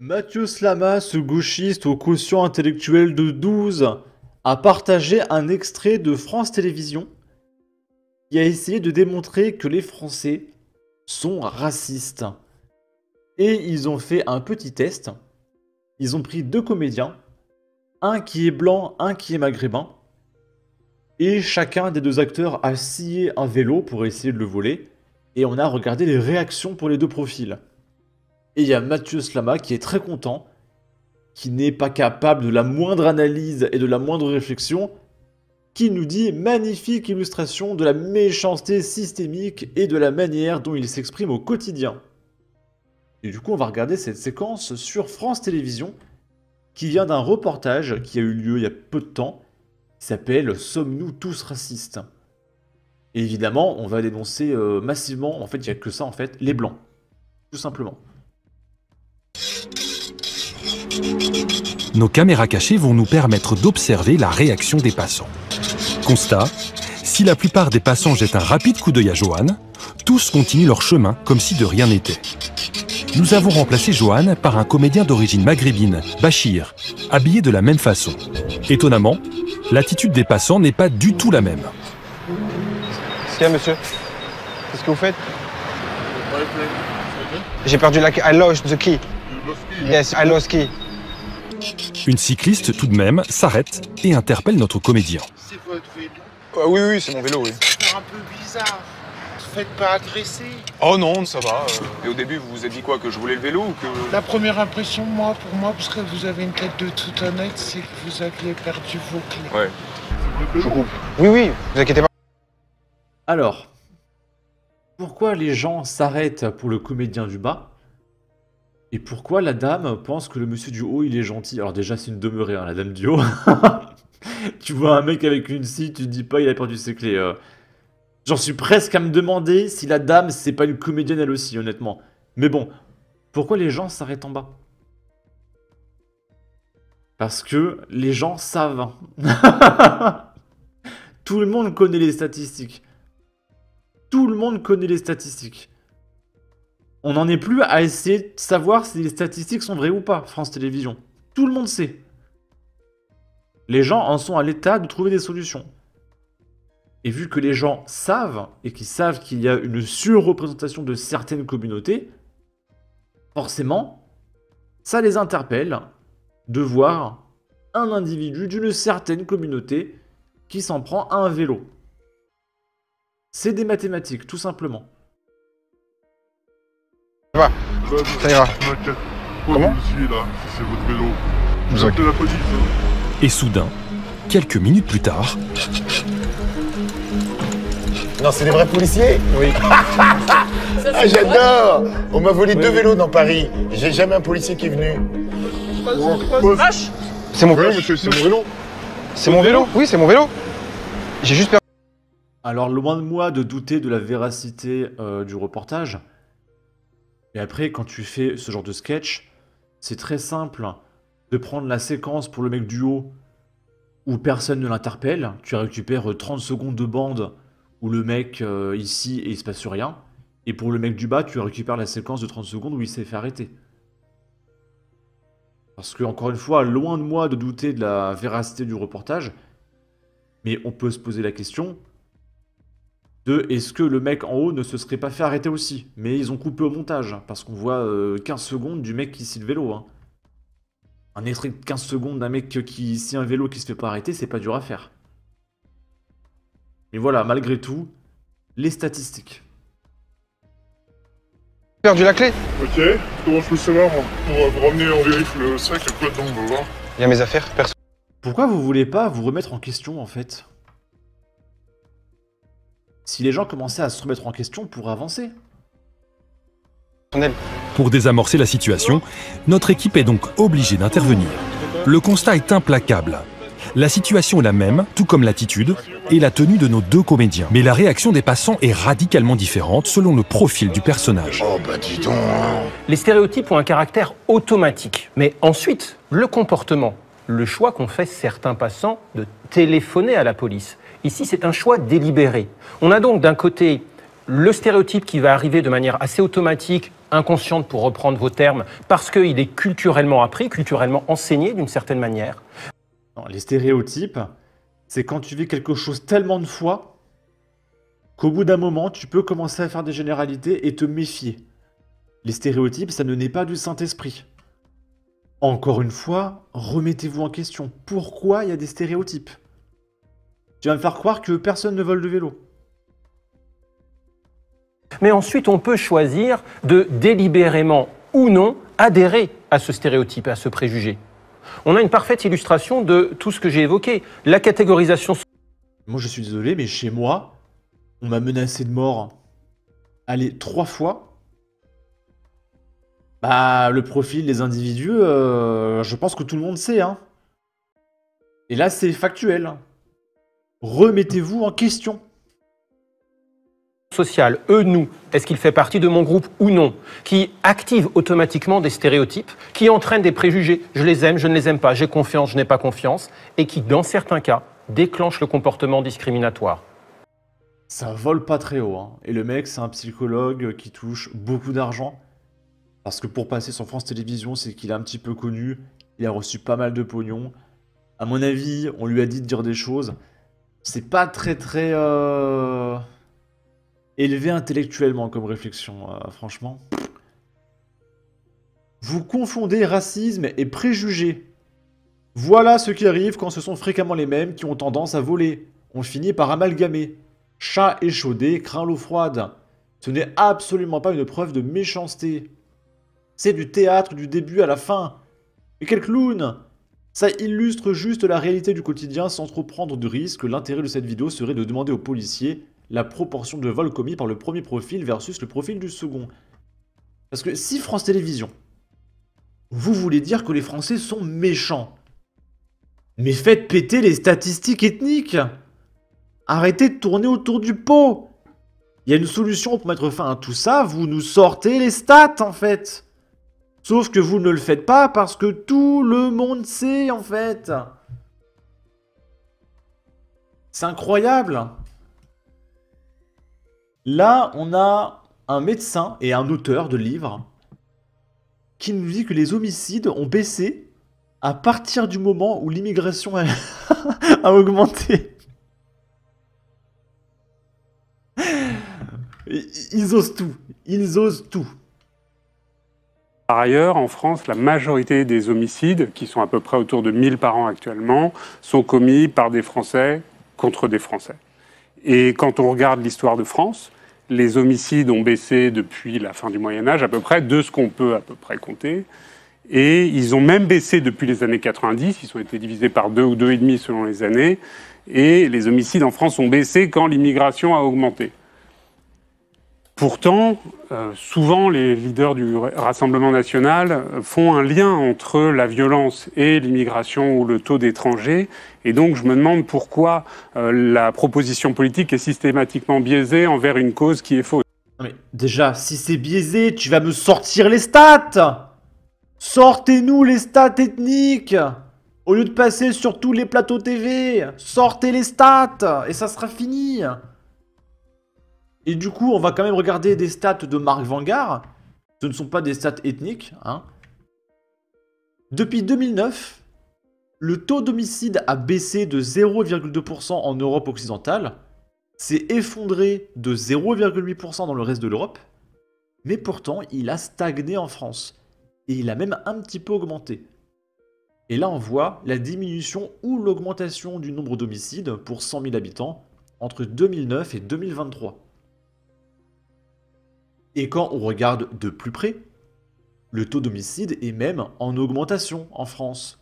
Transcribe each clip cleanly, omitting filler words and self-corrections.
Mathieu Slama, ce gauchiste au quotient intellectuel de 12, a partagé un extrait de France Télévisions qui a essayé de démontrer que les Français sont racistes. Et ils ont fait un petit test. Ils ont pris deux comédiens, un qui est blanc, un qui est maghrébin, et chacun des deux acteurs a scié un vélo pour essayer de le voler, et on a regardé les réactions pour les deux profils. Et il y a Mathieu Slama qui est très content, qui n'est pas capable de la moindre analyse et de la moindre réflexion, qui nous dit magnifique illustration de la méchanceté systémique et de la manière dont il s'exprime au quotidien. Et du coup, on va regarder cette séquence sur France Télévisions, qui vient d'un reportage qui a eu lieu il y a peu de temps, qui s'appelle « Sommes-nous tous racistes ?» Et évidemment, on va dénoncer massivement, en fait, il n'y a que ça, en fait, les blancs. Tout simplement. Nos caméras cachées vont nous permettre d'observer la réaction des passants. Constat, si la plupart des passants jettent un rapide coup d'œil à Johan, tous continuent leur chemin comme si de rien n'était. Nous avons remplacé Johan par un comédien d'origine maghrébine, Bachir, habillé de la même façon. Étonnamment, l'attitude des passants n'est pas du tout la même. Qu'est-ce qu'il y a, monsieur? Qu'est-ce que vous faites? J'ai perdu la clé. I lost the key. Yes, I lost key. Une cycliste, tout de même, s'arrête et interpelle notre comédien. C'est votre vélo? Oui, c'est mon vélo, oui. C'est un peu bizarre. Vous faites pas agresser? Oh non, ça va. Et au début, vous vous êtes dit quoi? Que je voulais le vélo ou que... La première impression, pour moi, parce que vous avez une tête de tout honnête, c'est que vous aviez perdu vos clés. Ouais. Je coupe. Oui, vous inquiétez pas. Alors, pourquoi les gens s'arrêtent pour le comédien du bas? Et pourquoi la dame pense que le monsieur du haut, il est gentil? Alors déjà, c'est une demeurée, hein, la dame du haut. Tu vois un mec avec une scie, tu te dis pas, il a perdu ses clés. J'en suis presque à me demander si la dame, c'est pas une comédienne elle aussi, honnêtement. Mais bon, pourquoi les gens s'arrêtent en bas? Parce que les gens savent. Tout le monde connaît les statistiques. Tout le monde connaît les statistiques. On n'en est plus à essayer de savoir si les statistiques sont vraies ou pas, France Télévisions. Tout le monde sait. Les gens en sont à l'état de trouver des solutions. Et vu que les gens savent, et qu'ils savent qu'il y a une surreprésentation de certaines communautés, forcément, ça les interpelle de voir un individu d'une certaine communauté qui s'en prend à un vélo. C'est des mathématiques, tout simplement. Ça va. Ça ira. Comment? C'est votre vélo. Vous appelez la police. Et soudain, quelques minutes plus tard... Non, c'est des vrais policiers? Oui. Ah, j'adore! On m'a volé deux vélos dans Paris. J'ai jamais un policier qui est venu. C'est mon vélo, monsieur, c'est mon vélo. C'est mon vélo? Oui, c'est mon vélo. J'ai juste perdu. Alors, loin de moi de douter de la véracité du reportage, mais après, quand tu fais ce genre de sketch, c'est très simple de prendre la séquence pour le mec du haut où personne ne l'interpelle, tu récupères 30 secondes de bande où le mec ici et il se passe rien, et pour le mec du bas, tu récupères la séquence de 30 secondes où il s'est fait arrêter. Parce que, encore une fois, loin de moi de douter de la véracité du reportage, mais on peut se poser la question de est-ce que le mec en haut ne se serait pas fait arrêter aussi? Mais ils ont coupé au montage, parce qu'on voit 15 secondes du mec qui scie le vélo. Hein. Un extrait de 15 secondes d'un mec qui scie un vélo qui se fait pas arrêter, c'est pas dur à faire. Mais voilà, malgré tout, les statistiques. J'ai perdu la clé. Ok, comment je peux savoir, moi? Pour vous ramener en vérif le sac, il y a quoi dedans, on va voir. Il y a mes affaires, perso. Pourquoi vous voulez pas vous remettre en question, en fait? Si les gens commençaient à se remettre en question pour avancer. Pour désamorcer la situation, notre équipe est donc obligée d'intervenir. Le constat est implacable. La situation est la même, tout comme l'attitude et la tenue de nos deux comédiens. Mais la réaction des passants est radicalement différente selon le profil du personnage. Oh bah dis donc. Les stéréotypes ont un caractère automatique. Mais ensuite, le comportement, le choix qu'ont fait certains passants de téléphoner à la police. Ici, c'est un choix délibéré. On a donc d'un côté le stéréotype qui va arriver de manière assez automatique inconsciente pour reprendre vos termes, parce qu'il est culturellement appris, culturellement enseigné d'une certaine manière. Non, les stéréotypes, c'est quand tu vis quelque chose tellement de fois qu'au bout d'un moment, tu peux commencer à faire des généralités et te méfier. Les stéréotypes, ça ne naît pas du Saint-Esprit. Encore une fois, remettez-vous en question. Pourquoi il y a des stéréotypes? Tu vas me faire croire que personne ne vole de vélo. Mais ensuite, on peut choisir de délibérément ou non adhérer à ce stéréotype, à ce préjugé. On a une parfaite illustration de tout ce que j'ai évoqué. La catégorisation. Moi, je suis désolé, mais chez moi, on m'a menacé de mort. Allez, 3 fois. Bah, le profil des individus, je pense que tout le monde sait, hein. Et là, c'est factuel. Remettez-vous en question. Social, eux, nous, est-ce qu'il fait partie de mon groupe ou non, qui active automatiquement des stéréotypes, qui entraînent des préjugés, je les aime, je ne les aime pas, j'ai confiance, je n'ai pas confiance, et qui, dans certains cas, déclenchent le comportement discriminatoire. Ça vole pas très haut, hein. Et le mec, c'est un psychologue qui touche beaucoup d'argent. Parce que pour passer sur France Télévisions, c'est qu'il est un petit peu connu, il a reçu pas mal de pognon. À mon avis, on lui a dit de dire des choses. C'est pas très élevé intellectuellement comme réflexion, franchement. Vous confondez racisme et préjugés. Voilà ce qui arrive quand ce sont fréquemment les mêmes qui ont tendance à voler. On finit par amalgamer. Chat échaudé craint l'eau froide. Ce n'est absolument pas une preuve de méchanceté. C'est du théâtre du début à la fin. Et quel clown! Ça illustre juste la réalité du quotidien sans trop prendre de risques. L'intérêt de cette vidéo serait de demander aux policiers la proportion de vols commis par le premier profil versus le profil du second. Parce que si France Télévisions, vous voulez dire que les Français sont méchants, mais faites péter les statistiques ethniques. Arrêtez de tourner autour du pot. Il y a une solution pour mettre fin à tout ça, vous nous sortez les stats en fait. Sauf que vous ne le faites pas parce que tout le monde sait, en fait. C'est incroyable. Là, on a un médecin et un auteur de livres qui nous dit que les homicides ont baissé à partir du moment où l'immigration a augmenté. Ils osent tout. Ils osent tout. Par ailleurs, en France, la majorité des homicides, qui sont à peu près autour de 1000 par an actuellement, sont commis par des Français contre des Français. Et quand on regarde l'histoire de France, les homicides ont baissé depuis la fin du Moyen-Âge, à peu près, de ce qu'on peut à peu près compter. Et ils ont même baissé depuis les années 90, ils ont été divisés par 2 ou 2,5 selon les années. Et les homicides en France ont baissé quand l'immigration a augmenté. Pourtant, souvent, les leaders du Rassemblement national font un lien entre la violence et l'immigration ou le taux d'étrangers. Et donc, je me demande pourquoi la proposition politique est systématiquement biaisée envers une cause qui est fausse. Non mais déjà, si c'est biaisé, tu vas me sortir les stats! Sortez-nous les stats ethniques! Au lieu de passer sur tous les plateaux TV, sortez les stats! Et ça sera fini! Et du coup, on va quand même regarder des stats de Marc Vanguard. Ce ne sont pas des stats ethniques, hein. Depuis 2009, le taux d'homicide a baissé de 0,2% en Europe occidentale, s'est effondré de 0,8% dans le reste de l'Europe, mais pourtant, il a stagné en France. Et il a même un petit peu augmenté. Et là, on voit la diminution ou l'augmentation du nombre d'homicides pour 100 000 habitants entre 2009 et 2023. Et quand on regarde de plus près, le taux d'homicide est même en augmentation en France.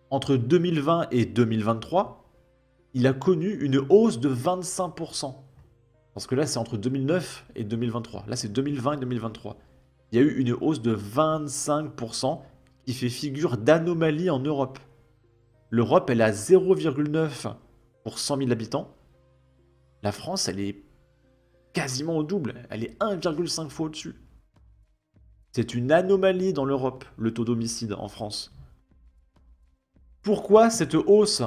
Entre 2020 et 2023, il a connu une hausse de 25%. Parce que là, c'est entre 2009 et 2023. Là, c'est 2020 et 2023. Il y a eu une hausse de 25% qui fait figure d'anomalie en Europe. L'Europe, elle est à 0,9 pour 100 000 habitants. La France, elle est quasiment au double. Elle est 1,5 fois au-dessus. C'est une anomalie dans l'Europe, le taux d'homicide en France. Pourquoi cette hausse?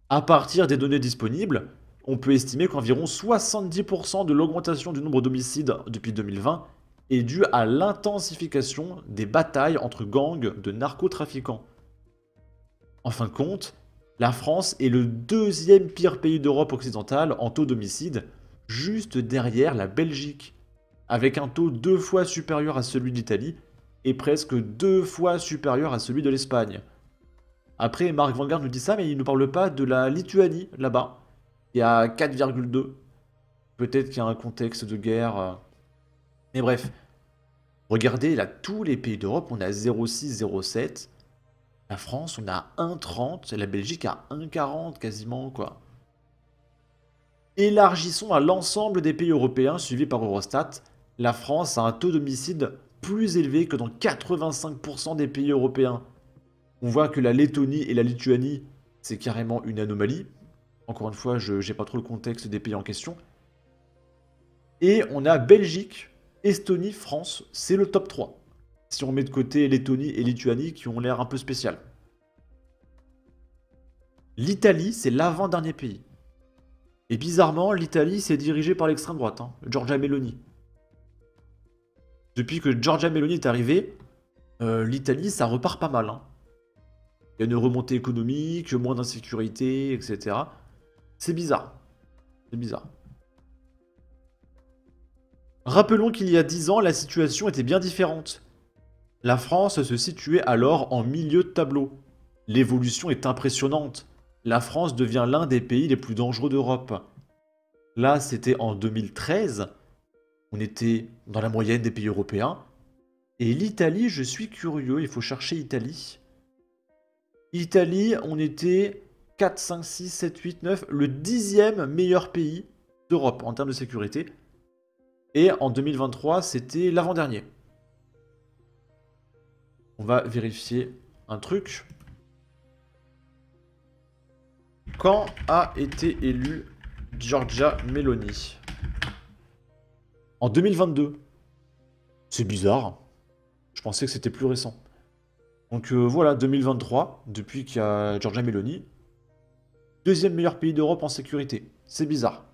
À partir des données disponibles, on peut estimer qu'environ 70% de l'augmentation du nombre d'homicides depuis 2020 est due à l'intensification des batailles entre gangs de narcotrafiquants. En fin de compte, la France est le deuxième pire pays d'Europe occidentale en taux d'homicide, juste derrière la Belgique, avec un taux 2 fois supérieur à celui d'Italie et presque 2 fois supérieur à celui de l'Espagne. Après, Marc Vanguard nous dit ça, mais il ne nous parle pas de la Lituanie, là-bas, qui est à 4,2. Peut-être qu'il y a un contexte de guerre. Mais bref, regardez, là, tous les pays d'Europe, on a 0,6, 0,7. La France, on a 1,30. La Belgique a 1,40 quasiment, quoi. Élargissons à l'ensemble des pays européens suivis par Eurostat. La France a un taux d'homicide plus élevé que dans 85% des pays européens. On voit que la Lettonie et la Lituanie, c'est carrément une anomalie. Encore une fois, je n'ai pas trop le contexte des pays en question. Et on a Belgique, Estonie, France, c'est le top 3. Si on met de côté Lettonie et Lituanie qui ont l'air un peu spécial. L'Italie, c'est l'avant-dernier pays. Et bizarrement, l'Italie, c'est dirigé par l'extrême droite, hein, Giorgia Meloni. Depuis que Giorgia Meloni est arrivée, l'Italie, ça repart pas mal. Hein. Il y a une remontée économique, moins d'insécurité, etc. C'est bizarre. C'est bizarre. Rappelons qu'il y a 10 ans, la situation était bien différente. La France se situait alors en milieu de tableau. L'évolution est impressionnante. La France devient l'un des pays les plus dangereux d'Europe. Là, c'était en 2013. On était dans la moyenne des pays européens. Et l'Italie, je suis curieux, il faut chercher Italie. Italie, on était 4, 5, 6, 7, 8, 9, le 10e meilleur pays d'Europe en termes de sécurité. Et en 2023, c'était l'avant-dernier. On va vérifier un truc. Quand a été élue Giorgia Meloni? En 2022. C'est bizarre. Je pensais que c'était plus récent. Donc voilà, 2023, depuis qu'il y a Giorgia Meloni. Deuxième meilleur pays d'Europe en sécurité. C'est bizarre.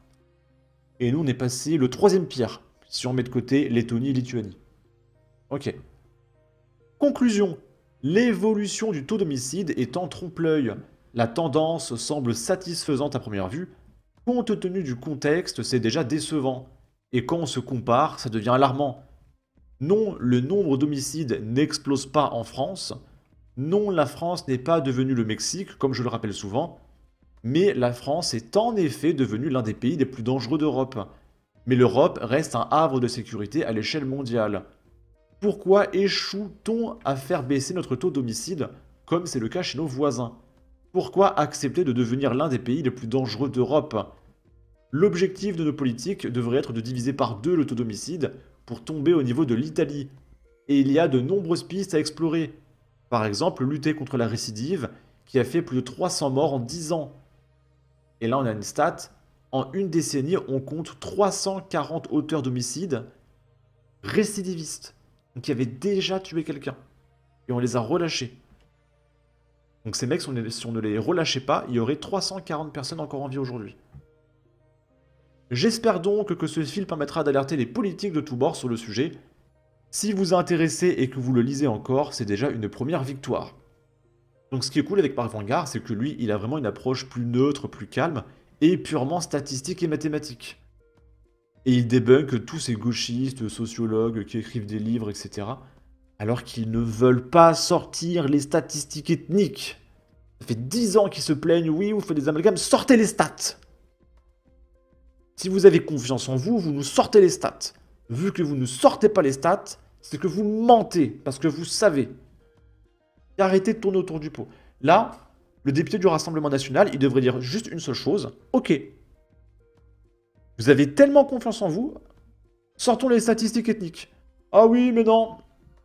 Et nous, on est passé le 3e pire, si on met de côté Lettonie et Lituanie. Ok. Conclusion. L'évolution du taux d'homicide est en trompe-l'œil. La tendance semble satisfaisante à première vue. Compte tenu du contexte, c'est déjà décevant. Et quand on se compare, ça devient alarmant. Non, le nombre d'homicides n'explose pas en France. Non, la France n'est pas devenue le Mexique, comme je le rappelle souvent. Mais la France est en effet devenue l'un des pays les plus dangereux d'Europe. Mais l'Europe reste un havre de sécurité à l'échelle mondiale. Pourquoi échoue-t-on à faire baisser notre taux d'homicide, comme c'est le cas chez nos voisins? Pourquoi accepter de devenir l'un des pays les plus dangereux d'Europe? L'objectif de nos politiques devrait être de diviser par 2 le taux d'homicide pour tomber au niveau de l'Italie. Et il y a de nombreuses pistes à explorer. Par exemple, lutter contre la récidive, qui a fait plus de 300 morts en 10 ans. Et là, on a une stat. En une décennie, on compte 340 auteurs d'homicides récidivistes, qui avaient déjà tué quelqu'un. Et on les a relâchés. Donc ces mecs, si on ne les relâchait pas, il y aurait 340 personnes encore en vie aujourd'hui. J'espère donc que ce fil permettra d'alerter les politiques de tous bords sur le sujet. Si vous intéressez et que vous le lisez encore, c'est déjà une première victoire. Donc ce qui est cool avec Marc Vanguard, c'est que lui, il a vraiment une approche plus neutre, plus calme, et purement statistique et mathématique. Et il débunk tous ces gauchistes, sociologues qui écrivent des livres, etc. alors qu'ils ne veulent pas sortir les statistiques ethniques. Ça fait 10 ans qu'ils se plaignent, oui, vous faites des amalgames, sortez les stats. Si vous avez confiance en vous, vous nous sortez les stats. Vu que vous ne sortez pas les stats, c'est que vous mentez, parce que vous savez. Et arrêtez de tourner autour du pot. Là, le député du Rassemblement National, il devrait dire juste une seule chose. Ok. Vous avez tellement confiance en vous, sortons les statistiques ethniques. Ah oui, mais non.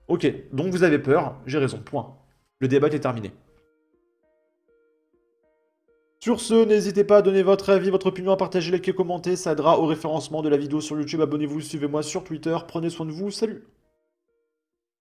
Ok, donc vous avez peur, j'ai raison, point. Le débat est terminé. Sur ce, n'hésitez pas à donner votre avis, votre opinion, à partager, liker, commenter, ça aidera au référencement de la vidéo sur YouTube. Abonnez-vous, suivez-moi sur Twitter, prenez soin de vous, salut!